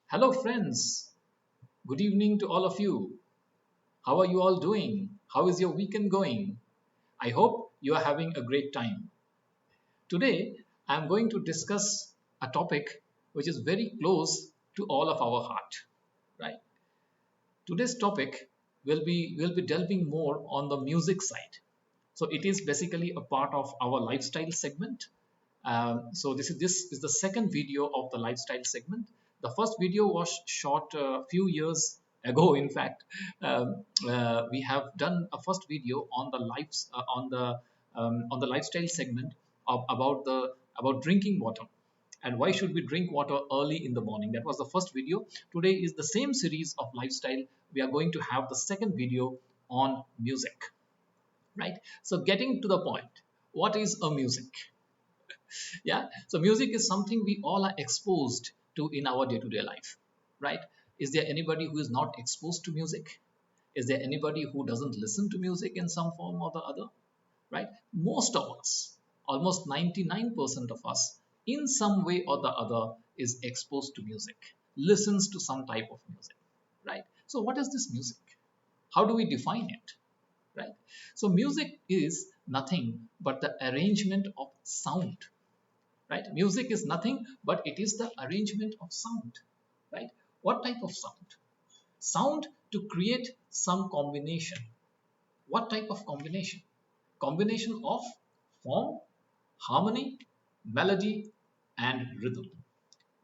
Hello, friends. Good evening to all of you. How are you all doing? How is your weekend going? I hope you are having a great time. Today, I'm going to discuss a topic which is very close to all of our heart, right? Today's topic will be delving more on the music side. So it is basically a part of our lifestyle segment. So this is the second video of the lifestyle segment. The first video was shot a few years ago. In fact, we have done a first video on the lives on the lifestyle segment about drinking water and why should we drink water early in the morning. That was the first video. Today is the same series of lifestyle. We are going to have the second video on music, right? So getting to the point, what is a music? Yeah, so music is something we all are exposed to in our day-to-day life, right? Is there anybody who is not exposed to music? Is there anybody who doesn't listen to music in some form or the other, right? Most of us, almost 99% of us, in some way or the other, is exposed to music, listens to some type of music, right? So what is this music? How do we define it, right? So music is nothing but the arrangement of sound, right? Music is nothing but it is the arrangement of sound, right? What type of sound? Sound to create some combination. What type of combination? Combination of form, harmony, melody, and rhythm,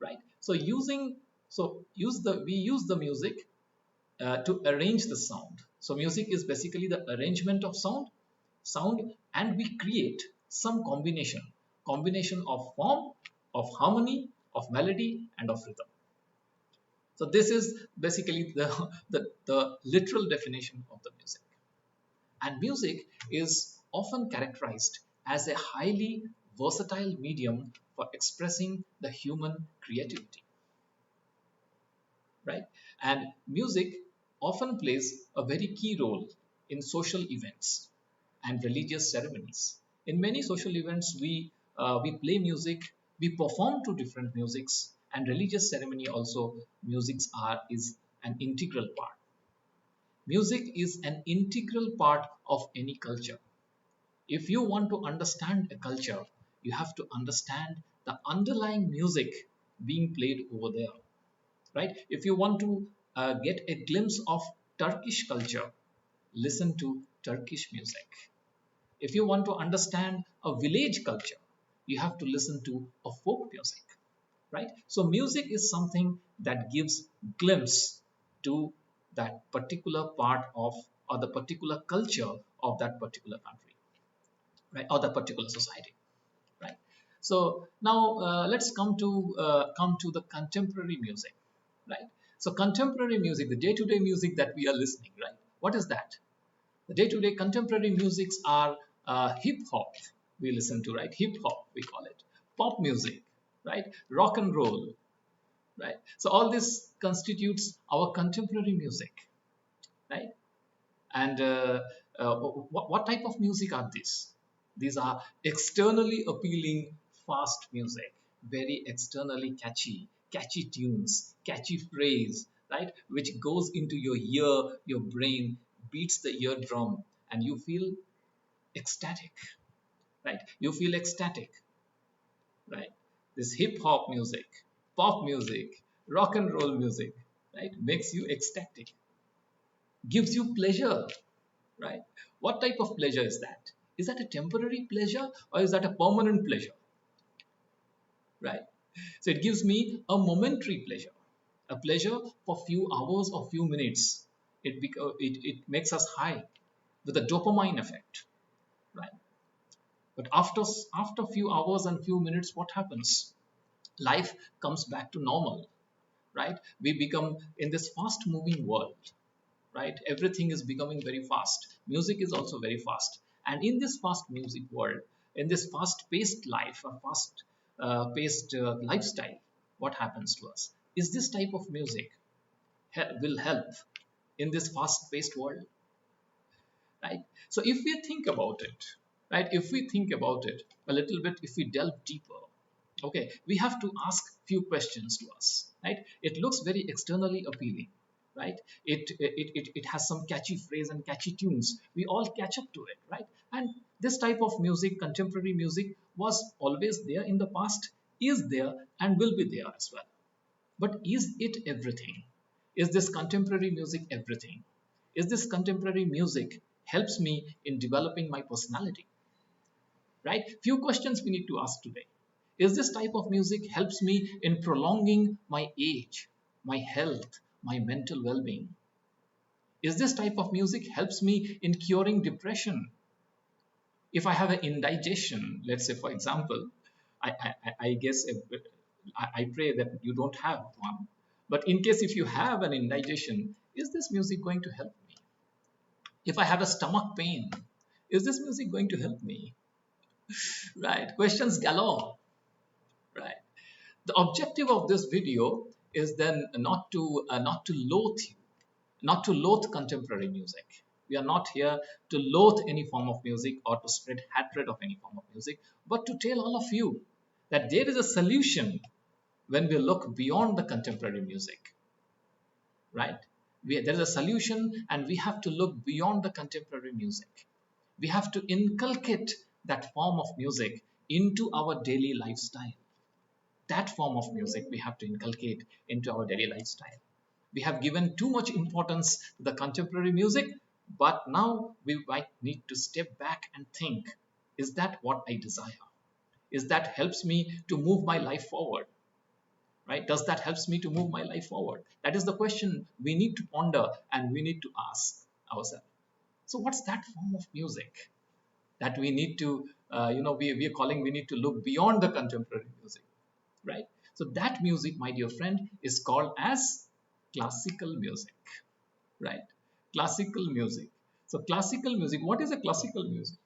right? So we use the music to arrange the sound. So music is basically the arrangement of sound, and we create some combination of form, of harmony, of melody, and of rhythm. So this is basically the literal definition of the music. And music is often characterized as a highly versatile medium for expressing the human creativity, right? And music often plays a very key role in social events and religious ceremonies. In many social events, we play music, we perform to different musics, and religious ceremony also musics are is an integral part. Music is an integral part of any culture. If you want to understand a culture, you have to understand the underlying music being played over there, right? If you want to get a glimpse of Turkish culture, listen to Turkish music. If you want to understand a village culture, you have to listen to a folk music, right? So music is something that gives glimpse to that particular part of or the particular culture of that particular country, right? Or the particular society, right? So now let's come to the contemporary music, right? So contemporary music, the day-to-day music that we are listening, right? What is that? The day-to-day contemporary musics are hip hop. We listen to, right? Hip hop, we call it. Pop music, right? Rock and roll, right? So all this constitutes our contemporary music, right? And what type of music are these? These are externally appealing, fast music, very externally catchy tunes, catchy phrase, right? Which goes into your ear, your brain, beats the eardrum, and you feel ecstatic, right? You feel ecstatic, right? This hip hop music, pop music, rock and roll music, right? Makes you ecstatic, gives you pleasure, right? What type of pleasure is that? Is that a temporary pleasure or is that a permanent pleasure, right? So it gives me a momentary pleasure, a pleasure for few hours or few minutes. It makes us high with a dopamine effect, right? But after few hours and few minutes, what happens? Life comes back to normal, right? We become in this fast moving world, right? Everything is becoming very fast. Music is also very fast. And in this fast music world, in this fast paced life, a fast paced lifestyle, what happens to us? Is this type of music will help in this fast paced world, right? So if we think about it, right? If we think about it a little bit, if we delve deeper, Okay, we have to ask few questions to us, right? It looks very externally appealing, right? It has some catchy phrase and catchy tunes. We all catch up to it, right? And this type of music, contemporary music, was always there in the past, is there, and will be there as well. But is it everything? Is this contemporary music everything? Is this contemporary music helps me in developing my personality? Right? Few questions we need to ask today. Is this type of music helps me in prolonging my age, my health, my mental well-being? Is this type of music helps me in curing depression? If I have an indigestion, let's say for example, I guess I pray that you don't have one. But in case if you have an indigestion, is this music going to help me? If I have a stomach pain, is this music going to help me? Right? Questions galore. Right? The objective of this video is then not to loathe you, not to loathe contemporary music. We are not here to loathe any form of music or to spread hatred of any form of music, but to tell all of you that there is a solution when we look beyond the contemporary music, right? There is a solution, and we have to look beyond the contemporary music. We have to inculcate that form of music into our daily lifestyle. That form of music we have to inculcate into our daily lifestyle. We have given too much importance to the contemporary music, but now we might need to step back and think, is that what I desire? Is that helps me to move my life forward? Right? Does that helps me to move my life forward? That is the question we need to ponder and we need to ask ourselves. So what's that form of music that we need to, we are calling, we need to look beyond the contemporary music, right? So that music, my dear friend, is called as classical music, right? Classical music. So classical music, what is a classical music,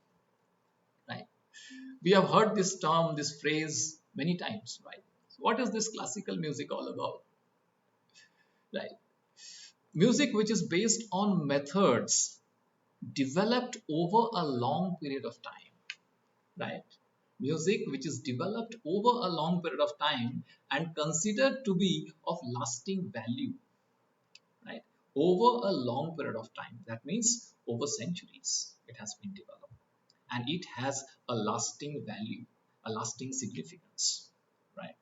right? We have heard this term, this phrase many times, right? So what is this classical music all about, right? Music which is based on methods developed over a long period of time, right? Music which is developed over a long period of time and considered to be of lasting value, right? Over a long period of time. That means over centuries it has been developed, and it has a lasting value, a lasting significance, right?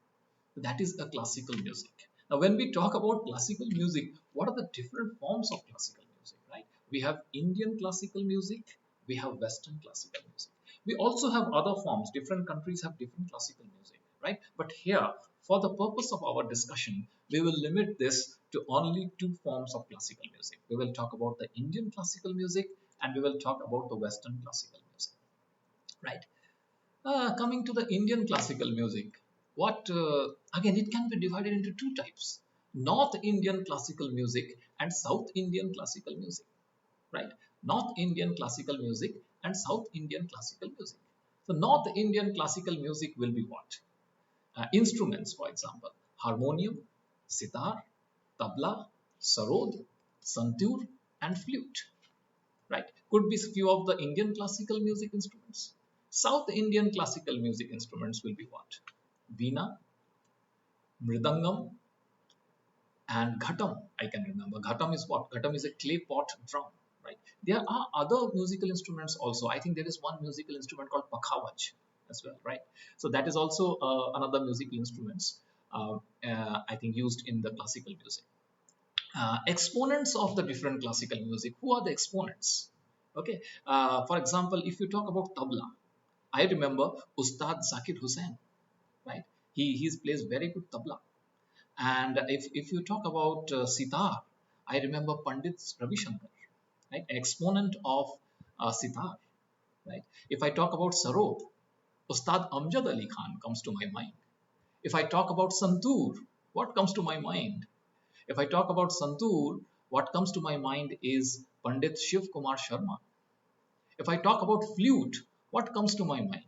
That is a classical music. Now, when we talk about classical music, what are the different forms of classical music, right? We have Indian classical music, we have Western classical music. We also have other forms. Different countries have different classical music, right? But here, for the purpose of our discussion, we will limit this to only two forms of classical music. We will talk about the Indian classical music and we will talk about the Western classical music, right? Coming to the Indian classical music, what again it can be divided into two types: North Indian classical music and South Indian classical music, right? North Indian classical music and South Indian classical music. So North Indian classical music will be what? Instruments, for example, harmonium, sitar, tabla, sarod, santur, and flute, right? Could be few of the Indian classical music instruments. South Indian classical music instruments will be what? Veena, mridangam, and ghatam. I can remember. Ghatam is what? Ghatam is a clay pot drum, right? There are other musical instruments also. I think there is one musical instrument called pakhavaj as well, right? So that is also another musical instruments, I think, used in the classical music. Exponents of the different classical music. Who are the exponents? Okay. For example, if you talk about tabla, I remember Ustad Zakir Hussain, right? He plays very good tabla. And if you talk about sitar, I remember Pandit Ravi Shankar, right? Exponent of sitar, right? If I talk about sarod, Ustad Amjad Ali Khan comes to my mind. If I talk about santur, what comes to my mind? If I talk about santur, what comes to my mind is Pandit Shiv Kumar Sharma. If I talk about flute, what comes to my mind?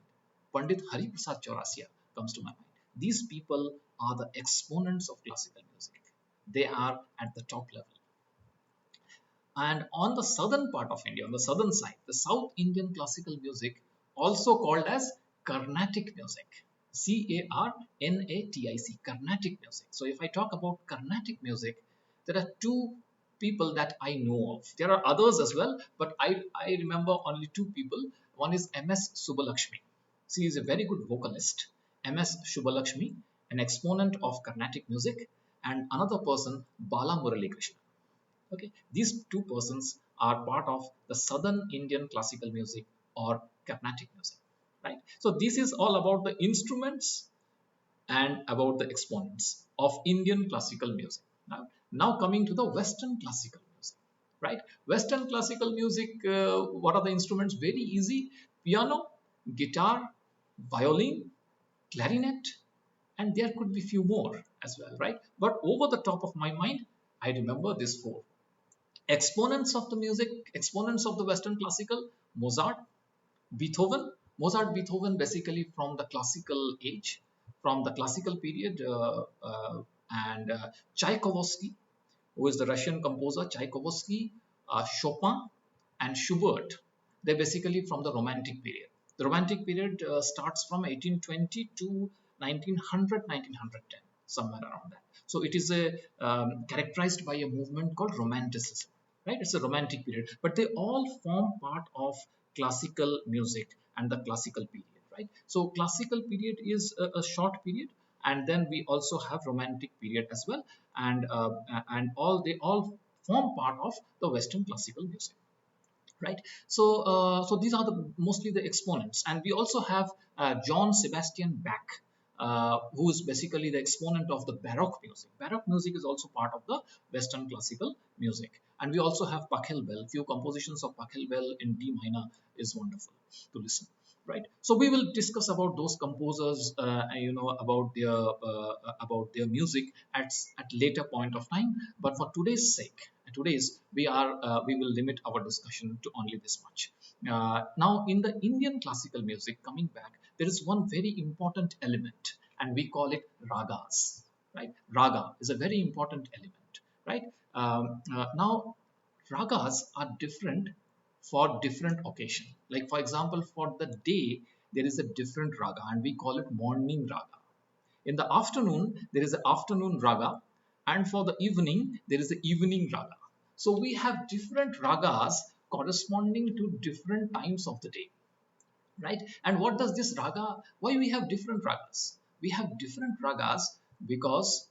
Pandit Hari Prasad Chaurasia comes to my mind. These people are the exponents of classical music. They are at the top level. And on the southern part of India, on the southern side, the South Indian classical music, also called as Carnatic music. Carnatic, Carnatic music. So if I talk about Carnatic music, there are two people that I know of. There are others as well, but I remember only two people. One is MS Subbalakshmi. She is a very good vocalist. MS Subbalakshmi, an exponent of Carnatic music, and another person, Bala Murali Krishna. Okay, these two persons are part of the Southern Indian classical music or Carnatic music, right? So this is all about the instruments and about the exponents of Indian classical music. Now coming to the Western classical music, right? Western classical music, what are the instruments? Very easy: piano, guitar, violin, clarinet, and there could be few more as well, right? But over the top of my mind, I remember these four. Exponents of the music, exponents of the Western classical: Mozart, Beethoven. Mozart, Beethoven, basically from the classical age, from the classical period, and Tchaikovsky, who is the Russian composer, Tchaikovsky, Chopin, and Schubert. They're basically from the Romantic period. The Romantic period starts from 1820 to 1900, 1910, somewhere around that. So it is a characterized by a movement called Romanticism, right? It's a Romantic period, but they all form part of classical music and the classical period, right? So classical period is a short period, and then we also have Romantic period as well, and all they all form part of the Western classical music, right? So these are the mostly the exponents, and we also have John Sebastian Bach, who is basically the exponent of the Baroque music. Baroque music is also part of the Western classical music, and we also have Pachelbel. Few compositions of Pachelbel in D minor is wonderful to listen, right? So we will discuss about those composers, about their music at later point of time. But for today's sake, today's we will limit our discussion to only this much. Now, in the Indian classical music, coming back, there is one very important element, and we call it ragas. Right? Raga is a very important element. Right? Now, ragas are different for different occasion. Like for example, for the day, there is a different raga, and we call it morning raga. In the afternoon, there is an afternoon raga, and for the evening, there is the evening raga. So we have different ragas corresponding to different times of the day, right? And what does this raga, why we have different ragas? We have different ragas because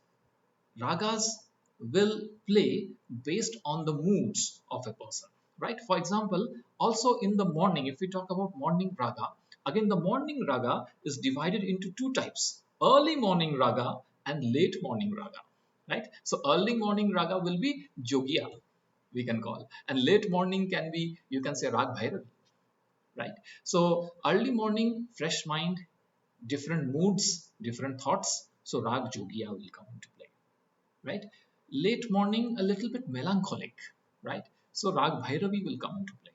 ragas will play based on the moods of a person, right? For example, also in the morning, if we talk about morning raga, again the morning raga is divided into two types: early morning raga and late morning raga, right? So early morning raga will be jogia, we can call, and late morning can be, you can say, rag bhairavi, right? So early morning, fresh mind, different moods, different thoughts, so rag jogia will come into play, right? Late morning, a little bit melancholic, right? So Rag Bhairavi will come into play.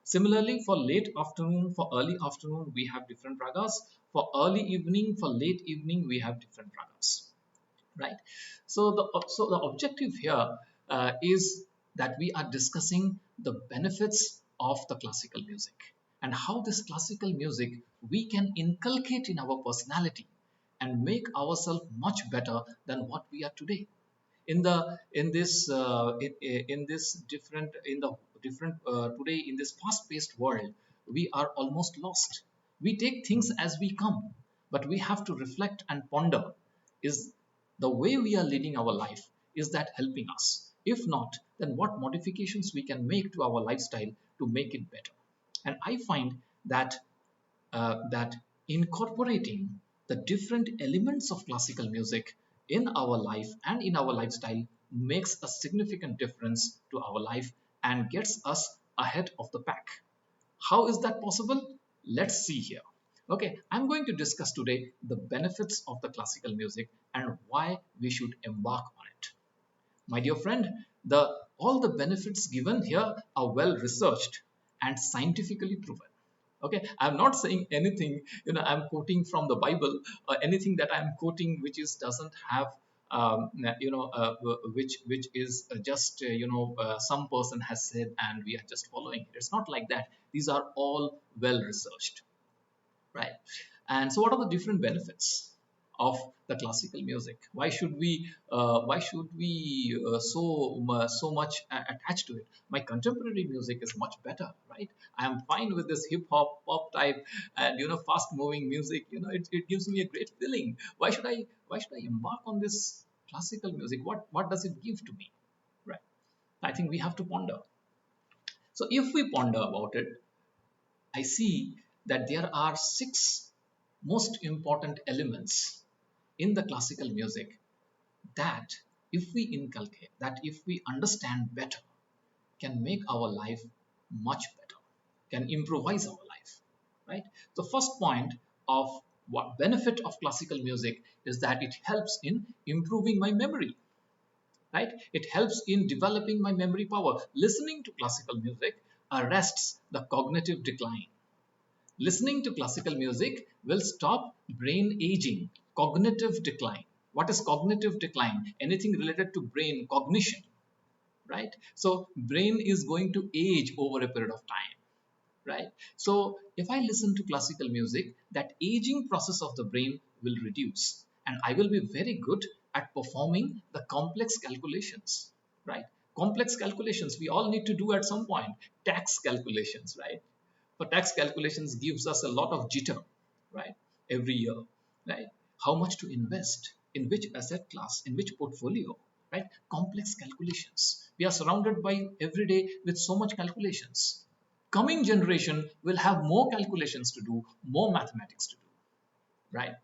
Similarly, for late afternoon, for early afternoon, we have different ragas. For early evening, for late evening, we have different ragas, right? So the objective here is that we are discussing the benefits of the classical music and how this classical music we can inculcate in our personality and make ourselves much better than what we are today in the in this different in the different today in this fast paced world. We are almost lost. We take things as we come, but we have to reflect and ponder: is the way we are leading our life, is that helping us? If not, then what modifications we can make to our lifestyle to make it better? And I find that that incorporating the different elements of classical music in our life and in our lifestyle makes a significant difference to our life and gets us ahead of the pack. How is that possible? Let's see here. Okay, I'm going to discuss today the benefits of the classical music and why we should embark on it. My dear friend, all the benefits given here are well researched and scientifically proven. Okay, I'm not saying anything, I'm quoting from the Bible or anything that I'm quoting which is doesn't have which is just some person has said and we are just following it. It's not like that. These are all well researched, right? And so, what are the different benefits of the classical music? Why should we so much attached to it? My contemporary music is much better, right? I am fine with this hip hop pop type and fast moving music. It gives me a great feeling. Why should I embark on this classical music? What does it give to me, right? I think we have to ponder. So if we ponder about it, I see that there are six most important elements in the classical music that, if we inculcate, that if we understand better, can make our life much better, can improvise our life, right? The first point of what benefit of classical music is that it helps in improving my memory, right? It helps in developing my memory power. Listening to classical music arrests the cognitive decline. Listening to classical music will stop brain aging, cognitive decline. What is cognitive decline? Anything related to brain cognition, right? So brain is going to age over a period of time, right? So if I listen to classical music, that aging process of the brain will reduce, and I will be very good at performing the complex calculations, right? Complex calculations we all need to do at some point. Tax calculations, right? For tax calculations gives us a lot of jitter, right? Every year, right? How much to invest, in which asset class, in which portfolio, right? Complex calculations. We are surrounded by every day with so much calculations. Coming generation will have more calculations to do, more mathematics to do, right?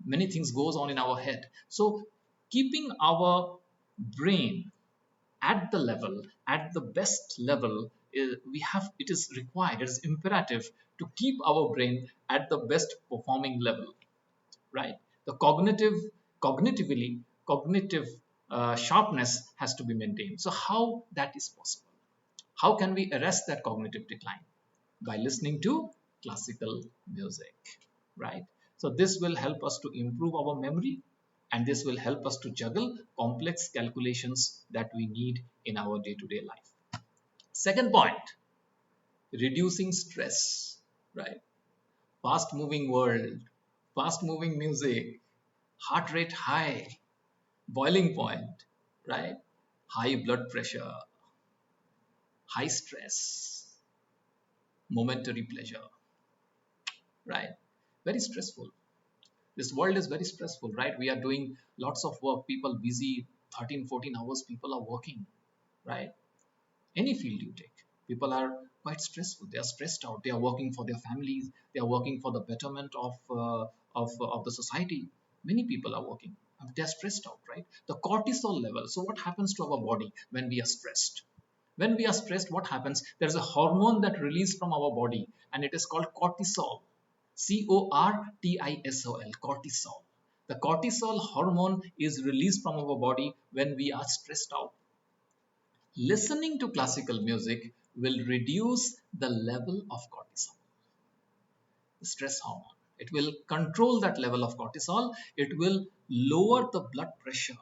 Many things goes on in our head. So keeping our brain at the level, at the best level, it is required, it is imperative to keep our brain at the best performing level, right? The cognitively, cognitive sharpness has to be maintained. So how that is possible? How can we arrest that cognitive decline? By listening to classical music, right? So this will help us to improve our memory, and this will help us to juggle complex calculations that we need in our day-to-day life. Second point, reducing stress, right? Fast moving world, fast moving music, heart rate high, boiling point, right? High blood pressure, high stress, momentary pleasure, right? Very stressful. This world is very stressful, right? We are doing lots of work, people busy, 13 14 hours people are working, right? Any field you take, people are quite stressful, they are stressed out, they are working for their families, they are working for the betterment of the society. Many people are working, they're stressed out, right? The cortisol level. So what happens to our body when we are stressed? When we are stressed, what happens? There's a hormone that released from our body, and it is called cortisol. Cortisol, cortisol. The cortisol hormone is released from our body when we are stressed out. Listening to classical music will reduce the level of cortisol, the stress hormone. It will control that level of cortisol. It will lower the blood pressure.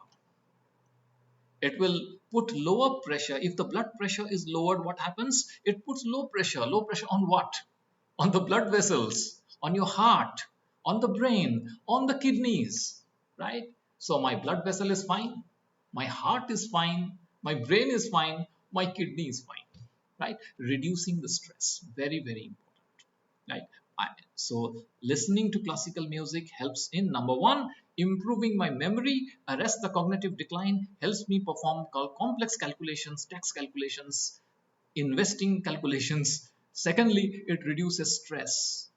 It will put lower pressure. If the blood pressure is lowered, what happens? It puts low pressure. Low pressure on what? On the blood vessels, on your heart, on the brain, on the kidneys, right? So my blood vessel is fine, my heart is fine, my brain is fine, my kidney is fine, right? Reducing the stress, very, very important, right? So listening to classical music helps in number one, improving my memory, arrest the cognitive decline, helps me perform complex calculations, tax calculations, investing calculations. Secondly, it reduces stress,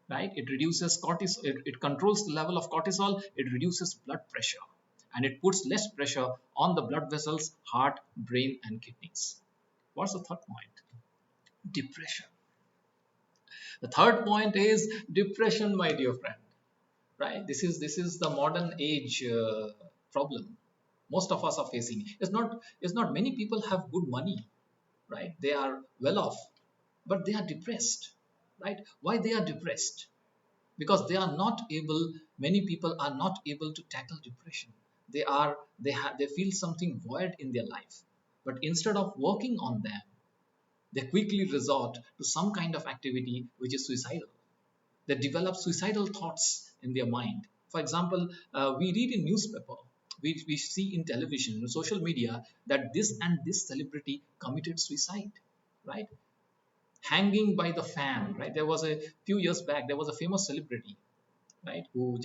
right? It reduces cortisol, it controls the level of cortisol, it reduces blood pressure, and it puts less pressure on the blood vessels, heart, brain, and kidneys. What's the third point? Depression. The third point is depression, my dear friend, right? This is the modern age problem most of us are facing. It's not many people have good money, right? They are well off, but they are depressed, right? Why they are depressed? Because they are not able, many people are not able to tackle depression. They feel something void in their life, but instead of working on them, they quickly resort to some kind of activity which is suicidal, They develop suicidal thoughts in their mind. For example, we read in newspaper, we see in television, in social media, that this and this celebrity committed suicide, right? Hanging by the fan, right? There was a few years back, there was a famous celebrity, right, who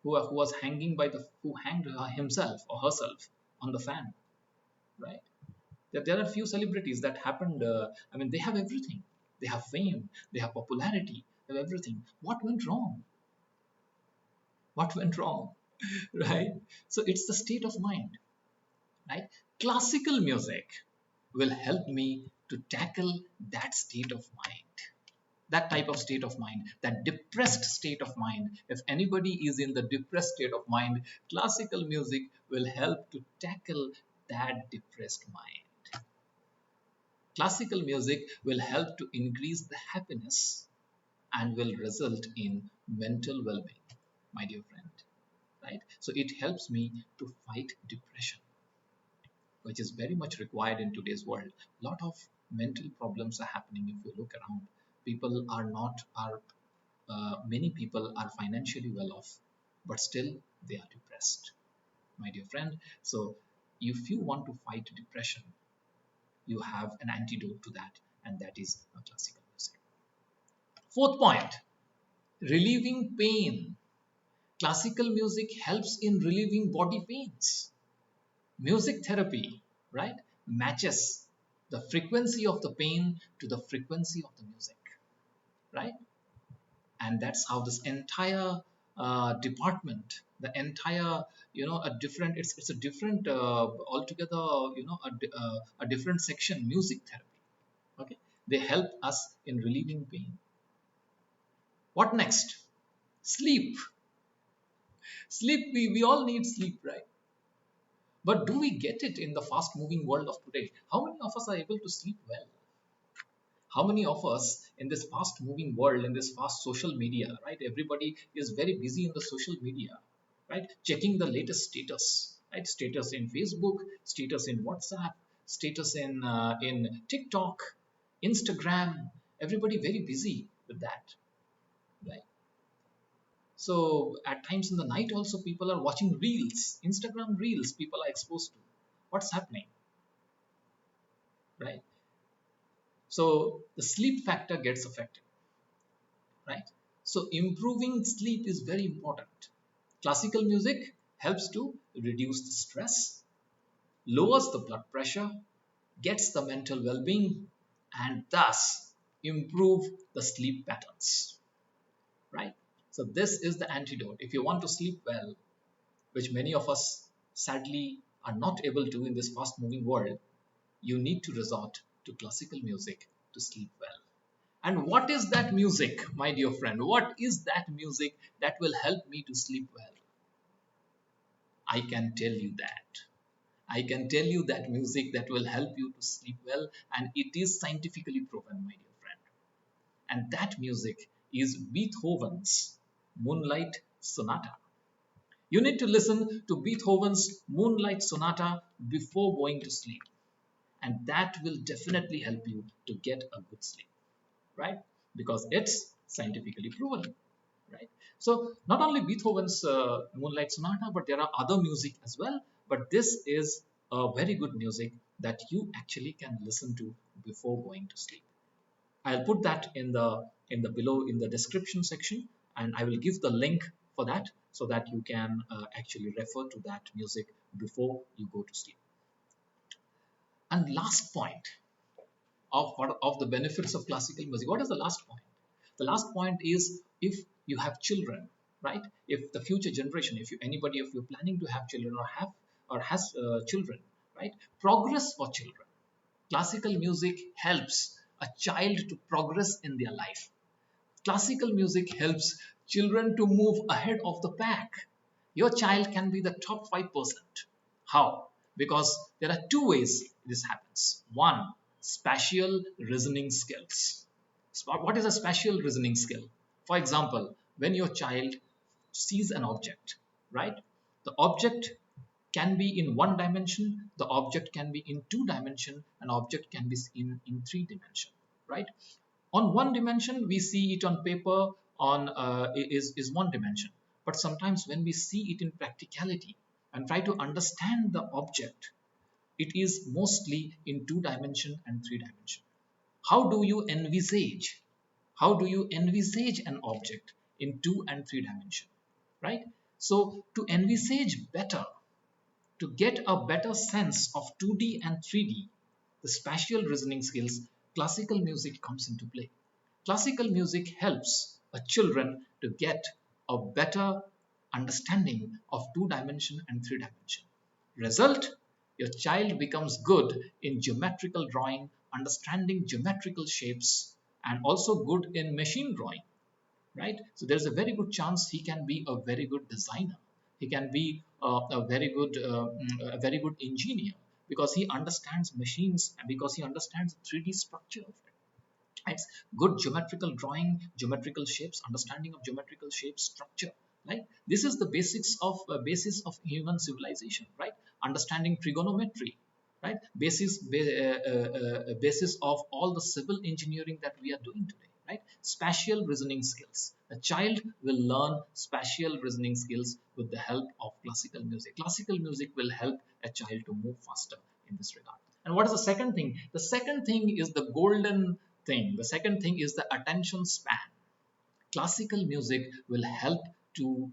was hanging by the who hanged himself or herself on the fan, right? There are few celebrities that happened. I mean, they have everything. They have fame. They have popularity. They have everything. What went wrong? What went wrong? Right? So it's the state of mind, right? Classical music will help me to tackle that state of mind, that type of state of mind, that depressed state of mind. If anybody is in the depressed state of mind, classical music will help to tackle that depressed mind. Classical music will help to increase the happiness and will result in mental well-being, my dear friend, right? So it helps me to fight depression, which is very much required in today's world. A lot of mental problems are happening. If you look around, people are not are many people are financially well off, but still they are depressed, my dear friend. So if you want to fight depression, you have an antidote to that, and that is a classical music. Fourth point, relieving pain. Classical music helps in relieving body pains. Music therapy, right, matches the frequency of the pain to the frequency of the music, right? And that's how this entire department, the entire, a different, it's a different, altogether, a different section, music therapy. Okay, they help us in relieving pain. What next? Sleep. Sleep, we all need sleep, right? But do we get it in the fast moving world of today? How many of us are able to sleep well? How many of us in this fast moving world, in this fast social media, right? Everybody is very busy in the social media, right? Checking the latest status, right? Status in Facebook, status in WhatsApp, status in TikTok, Instagram. Everybody very busy with that, right? So at times in the night also people are watching reels, Instagram reels people are exposed to. What's happening, right? So the sleep factor gets affected, right? So improving sleep is very important. Classical music helps to reduce the stress, lowers the blood pressure, gets the mental well-being, and thus improve the sleep patterns, right? So this is the antidote. If you want to sleep well, which many of us sadly are not able to in this fast-moving world, you need to resort to classical music to sleep well. And what is that music, my dear friend? What is that music that will help me to sleep well? I can tell you that. I can tell you that music that will help you to sleep well, and it is scientifically proven, my dear friend. And that music is Beethoven's Moonlight Sonata. You need to listen to Beethoven's Moonlight Sonata before going to sleep, and that will definitely help you to get a good sleep, right? Because it's scientifically proven, right? So not only Beethoven's Moonlight Sonata, but there are other music as well. But this is a very good music that you actually can listen to before going to sleep. I'll put that in the below in the description section, and I will give the link for that so that you can actually refer to that music before you go to sleep. And last point of the benefits of classical music. What is the last point? The last point is if you have children, right? If the future generation, if you're planning to have children or has children, right? Progress for children. Classical music helps a child to progress in their life. Classical music helps children to move ahead of the pack. Your child can be the top 5%. How? Because there are two ways this happens. One, spatial reasoning skills. What is a spatial reasoning skill? For example, when your child sees an object, right? The object can be in one dimension, the object can be in two dimension, an object can be in three dimension, right? On one dimension, we see it on paper, is one dimension. But sometimes when we see it in practicality and try to understand the object, it is mostly in two dimension and three dimension. How do you envisage? How do you envisage an object in two and three dimension? Right? So to envisage better, to get a better sense of 2D and 3D, the spatial reasoning skills, classical music comes into play. Classical music helps a children to get a better understanding of two dimension and three dimension. Result, your child becomes good in geometrical drawing, understanding geometrical shapes, and also good in machine drawing, right? So there's a very good chance he can be a very good designer. He can be a very good engineer because he understands machines and because he understands the 3D structure of it. Right? Good geometrical drawing, geometrical shapes, understanding of geometrical shapes, structure. Right? This is the basis of human civilization. Right? Understanding trigonometry. Right? Basis of all the civil engineering that we are doing today. Right? Spatial reasoning skills. A child will learn spatial reasoning skills with the help of classical music. Classical music will help a child to move faster in this regard. And what is the second thing? The second thing is the golden thing. The second thing is the attention span. Classical music will help to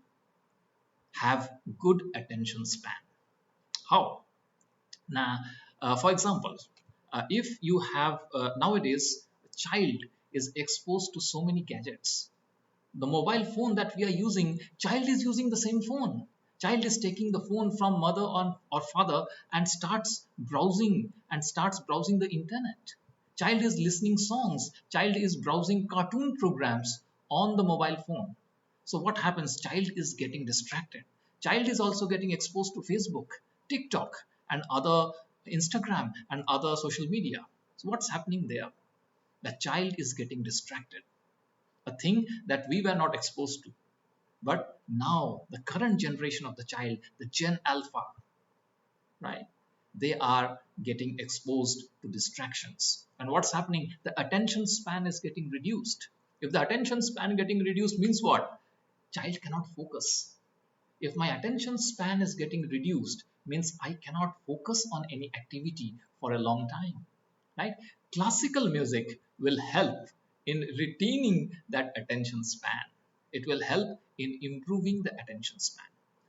have good attention span. How? Now, for example, if you have nowadays a child is exposed to so many gadgets. The mobile phone that we are using, child is using the same phone. Child is taking the phone from mother or father and starts browsing the internet. Child is listening songs. Child is browsing cartoon programs on the mobile phone. So what happens? Child is getting distracted. Child is also getting exposed to Facebook, TikTok, and other Instagram and other social media. So what's happening there? The child is getting distracted, a thing that we were not exposed to. But now, the current generation of the child, the Gen Alpha, right? They are getting exposed to distractions. And what's happening? The attention span is getting reduced. If the attention span getting reduced means what? Child cannot focus. If my attention span is getting reduced, means I cannot focus on any activity for a long time, right? Classical music will help in retaining that attention span. It will help in improving the attention span.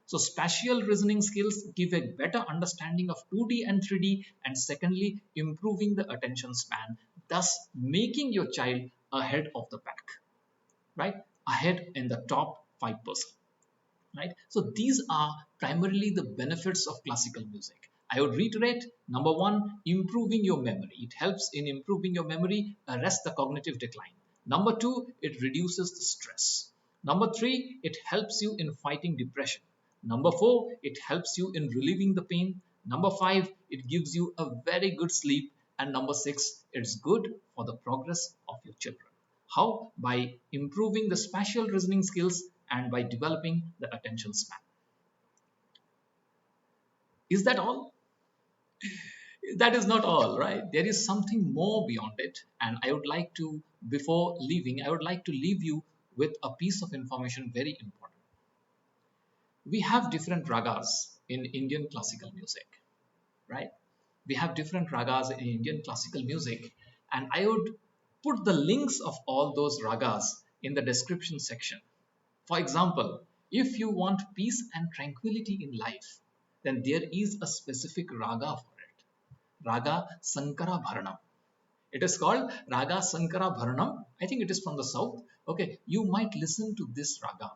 So spatial reasoning skills give a better understanding of 2D and 3D, and secondly, improving the attention span, thus making your child ahead of the pack, right? Ahead in the top 5%. Right? So these are primarily the benefits of classical music. I would reiterate, number one, improving your memory. It helps in improving your memory, arrest the cognitive decline. Number two, it reduces the stress. Number three, it helps you in fighting depression. Number four, it helps you in relieving the pain. Number five, it gives you a very good sleep. And number six, it's good for the progress of your children. How? By improving the spatial reasoning skills and by developing the attention span. Is that all? That is not all, right? There is something more beyond it. And I would like to, before leaving, I would like to leave you with a piece of information very important. We have different ragas in Indian classical music, right? We have different ragas in Indian classical music. And I would put the links of all those ragas in the description section. For example, if you want peace and tranquility in life, then there is a specific raga for it. Raga Sankara Bharanam. It is called Raga Sankara Bharanam. I think it is from the south. Okay, you might listen to this raga.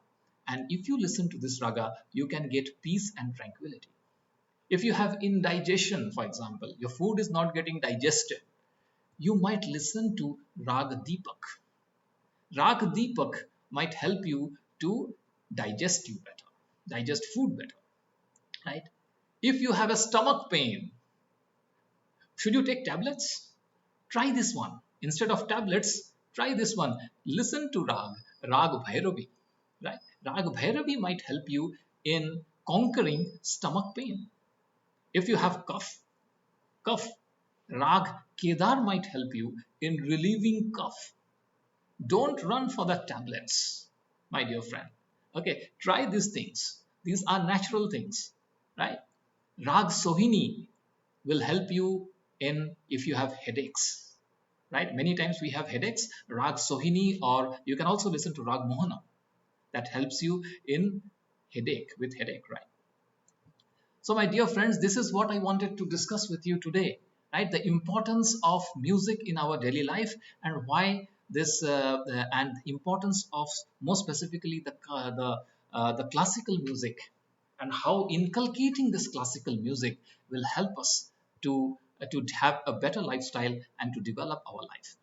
And if you listen to this raga, you can get peace and tranquility. If you have indigestion, for example, your food is not getting digested, you might listen to Rag Deepak. Rag Deepak might help you to digest you better, digest food better, right? If you have a stomach pain, should you take tablets? Try this one. Instead of tablets, try this one. Listen to Rag Bhairavi, right? Rag Bhairavi might help you in conquering stomach pain. If you have cough, Rag Kedar might help you in relieving cough. Don't run for the tablets. my dear friend. Okay, try these things. These are natural things, right? Rag Sohini will help you in if you have headaches, right? Many times we have headaches. Rag Sohini, or you can also listen to Rag Mohana. That helps you in headache, right? So, my dear friends, this is what I wanted to discuss with you today, right? The importance of music in our daily life, and why and the importance of, more specifically, the classical music, and how inculcating this classical music will help us to have a better lifestyle and to develop our life.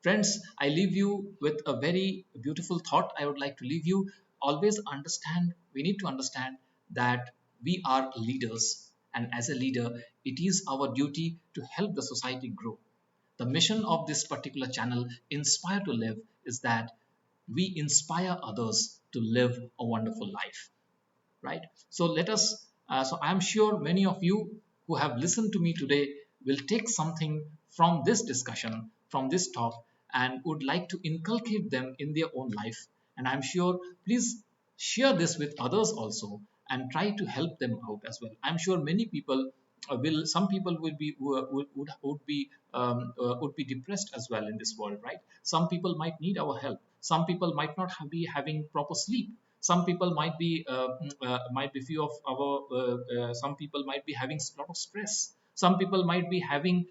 Friends, I leave you with a very beautiful thought. I would like to leave you. Always understand, we need to understand that we are leaders, and as a leader, it is our duty to help the society grow. The mission of this particular channel, Inspire to Live, is that we inspire others to live a wonderful life, right? So let us, so I'm sure many of you who have listened to me today will take something from this discussion, from this talk, and would like to inculcate them in their own life. And I'm sure, please share this with others also, and try to help them out as well. I'm sure many people will some people will be would be depressed as well in this world, right? Some people might need our help. Some people might not be having proper sleep. Some people might be few of our some people might be having a lot of stress. Some people might be having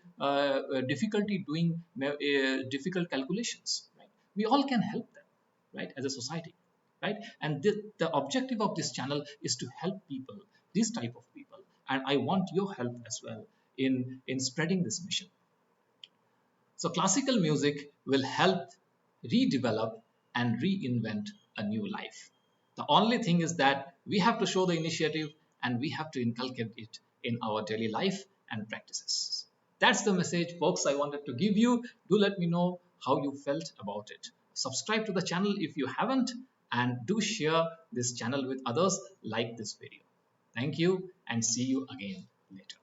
difficulty doing difficult calculations, right? We all can help them, right, as a society, right? And the objective of this channel is to help people, this type of people, and I want your help as well in spreading this mission. So classical music will help redevelop and reinvent a new life. The only thing is that we have to show the initiative, and we have to inculcate it in our daily life and practices. That's the message, folks, I wanted to give you. Do let me know how you felt about it. Subscribe to the channel if you haven't, and do share this channel with others. Like this video. Thank you, and see you again later.